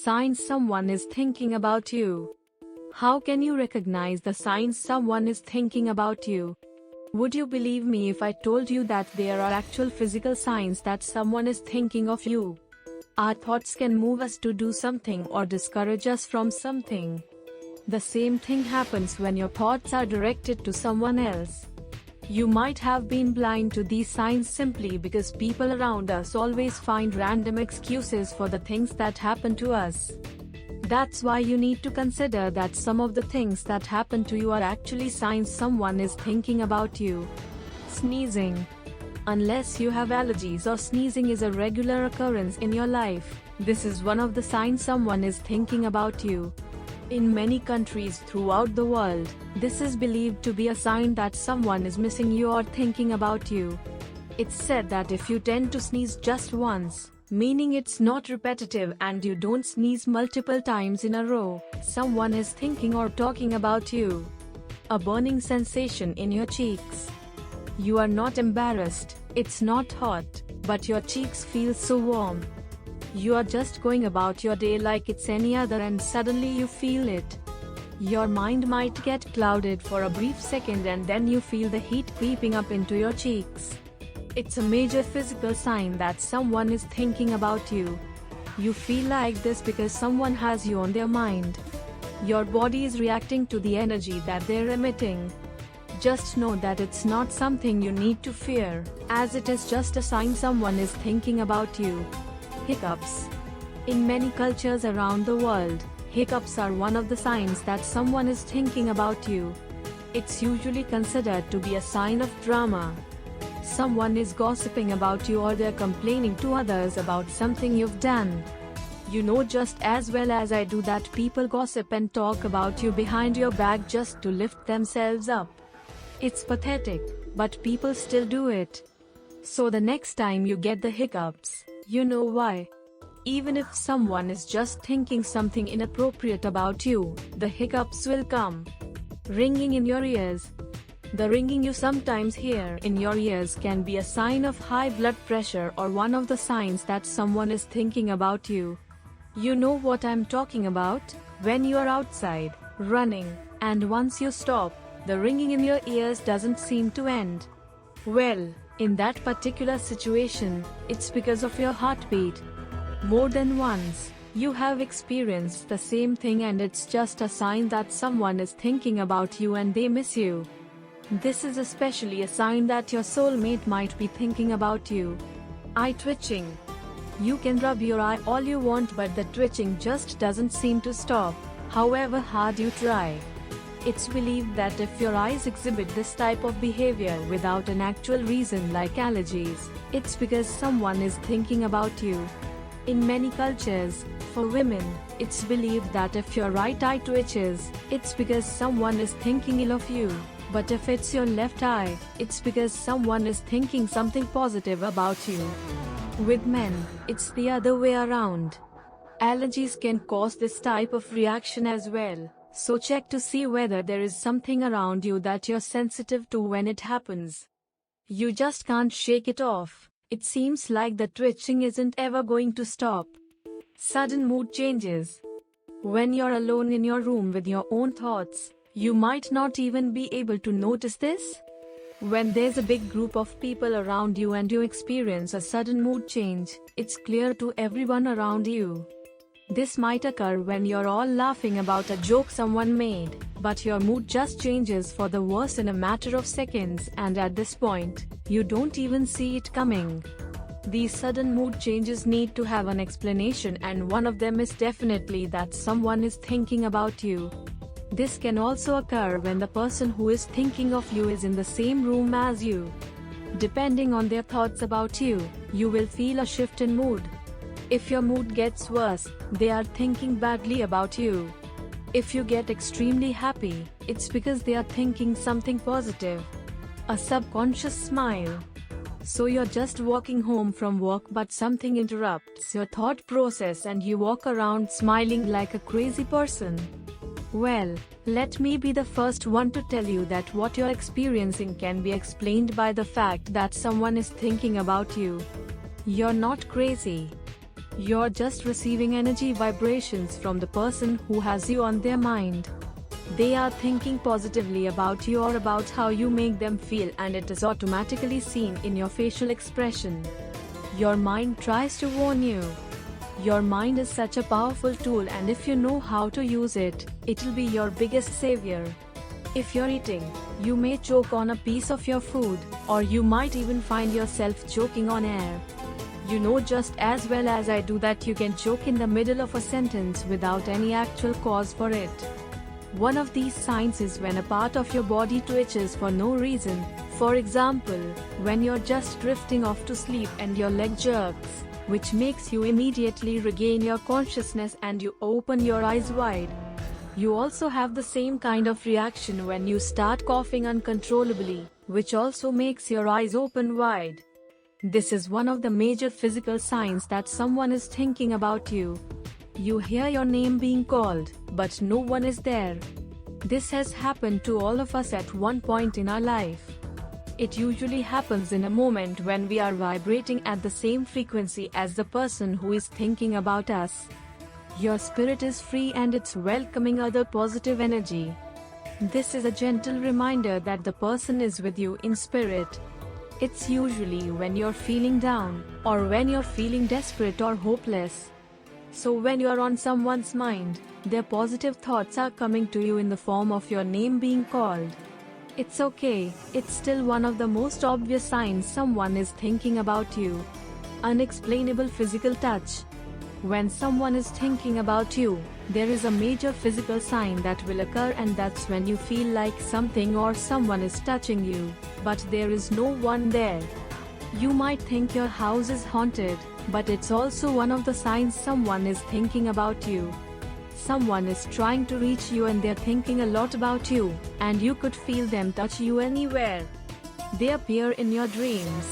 signs someone is thinking about you. How can you recognize the signs someone is thinking about you? Would you believe me if I told you that there are actual physical signs that someone is thinking of you? Our thoughts can move us to do something or discourage us from something. The same thing happens when your thoughts are directed to someone else. You might have been blind to these signs simply because people around us always find random excuses for the things that happen to us. That's why you need to consider that some of the things that happen to you are actually signs someone is thinking about you. Sneezing. Unless you have allergies or sneezing is a regular occurrence in your life, this is one of the signs someone is thinking about you. In many countries throughout the world, this is believed to be a sign that someone is missing you or thinking about you. It's said that if you tend to sneeze just once, meaning it's not repetitive and you don't sneeze multiple times in a row, someone is thinking or talking about you. A burning sensation in your cheeks. You are not embarrassed, it's not hot, but your cheeks feel so warm. You are just going about your day like it's any other and suddenly you feel it. Your mind might get clouded for a brief second and then you feel the heat creeping up into your cheeks. It's a major physical sign that someone is thinking about you. You feel like this because someone has you on their mind. Your body is reacting to the energy that they're emitting. Just know that it's not something you need to fear, as it is just a sign someone is thinking about you. Hiccups. In many cultures around the world, hiccups are one of the signs that someone is thinking about you. It's usually considered to be a sign of drama. Someone is gossiping about you or they're complaining to others about something you've done. You know just as well as I do that people gossip and talk about you behind your back just to lift themselves up. It's pathetic, but people still do it. So the next time you get the hiccups, you know why. Even if someone is just thinking something inappropriate about you, the hiccups will come. Ringing in your ears. The ringing you sometimes hear in your ears can be a sign of high blood pressure or one of the signs that someone is thinking about you. You know what I'm talking about? When you are outside, running, and once you stop, the ringing in your ears doesn't seem to end. Well, in that particular situation, it's because of your heartbeat. More than once, you have experienced the same thing and it's just a sign that someone is thinking about you and they miss you. This is especially a sign that your soulmate might be thinking about you. Eye twitching. You can rub your eye all you want but the twitching just doesn't seem to stop, however hard you try. It's believed that if your eyes exhibit this type of behavior without an actual reason like allergies, it's because someone is thinking about you. In many cultures, for women, it's believed that if your right eye twitches, it's because someone is thinking ill of you. But if it's your left eye, it's because someone is thinking something positive about you. With men, it's the other way around. Allergies can cause this type of reaction as well. So check to see whether there is something around you that you're sensitive to when it happens. You just can't shake it off. It seems like the twitching isn't ever going to stop. Sudden mood changes. When you're alone in your room with your own thoughts, you might not even be able to notice this. When there's a big group of people around you and you experience a sudden mood change, it's clear to everyone around you. This might occur when you're all laughing about a joke someone made, but your mood just changes for the worse in a matter of seconds and at this point, you don't even see it coming. These sudden mood changes need to have an explanation and one of them is definitely that someone is thinking about you. This can also occur when the person who is thinking of you is in the same room as you. Depending on their thoughts about you, you will feel a shift in mood. If your mood gets worse, they are thinking badly about you. If you get extremely happy, it's because they are thinking something positive. A subconscious smile. So you're just walking home from work but something interrupts your thought process and you walk around smiling like a crazy person. Well, let me be the first one to tell you that what you're experiencing can be explained by the fact that someone is thinking about you. You're not crazy. You're just receiving energy vibrations from the person who has you on their mind. They are thinking positively about you or about how you make them feel, and it is automatically seen in your facial expression. Your mind tries to warn you. Your mind is such a powerful tool, and if you know how to use it, it'll be your biggest savior. If you're eating, you may choke on a piece of your food, or you might even find yourself choking on air. You know just as well as I do that you can choke in the middle of a sentence without any actual cause for it. One of these signs is when a part of your body twitches for no reason. For example, when you're just drifting off to sleep and your leg jerks, which makes you immediately regain your consciousness and you open your eyes wide. You also have the same kind of reaction when you start coughing uncontrollably, which also makes your eyes open wide. This is one of the major physical signs that someone is thinking about you. You hear your name being called, but no one is there. This has happened to all of us at one point in our life. It usually happens in a moment when we are vibrating at the same frequency as the person who is thinking about us. Your spirit is free and it's welcoming other positive energy. This is a gentle reminder that the person is with you in spirit. It's usually when you're feeling down, or when you're feeling desperate or hopeless. So when you're on someone's mind, their positive thoughts are coming to you in the form of your name being called. It's okay, it's still one of the most obvious signs someone is thinking about you. Unexplainable physical touch. When someone is thinking about you, there is a major physical sign that will occur, and that's when you feel like something or someone is touching you, but there is no one there. You might think your house is haunted, but it's also one of the signs someone is thinking about you. Someone is trying to reach you and they're thinking a lot about you, and you could feel them touch you anywhere. They appear in your dreams.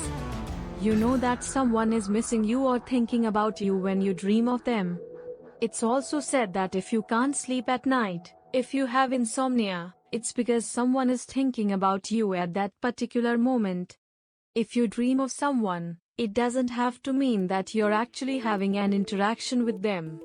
You know that someone is missing you or thinking about you when you dream of them. It's also said that if you can't sleep at night, if you have insomnia, it's because someone is thinking about you at that particular moment. If you dream of someone, it doesn't have to mean that you're actually having an interaction with them.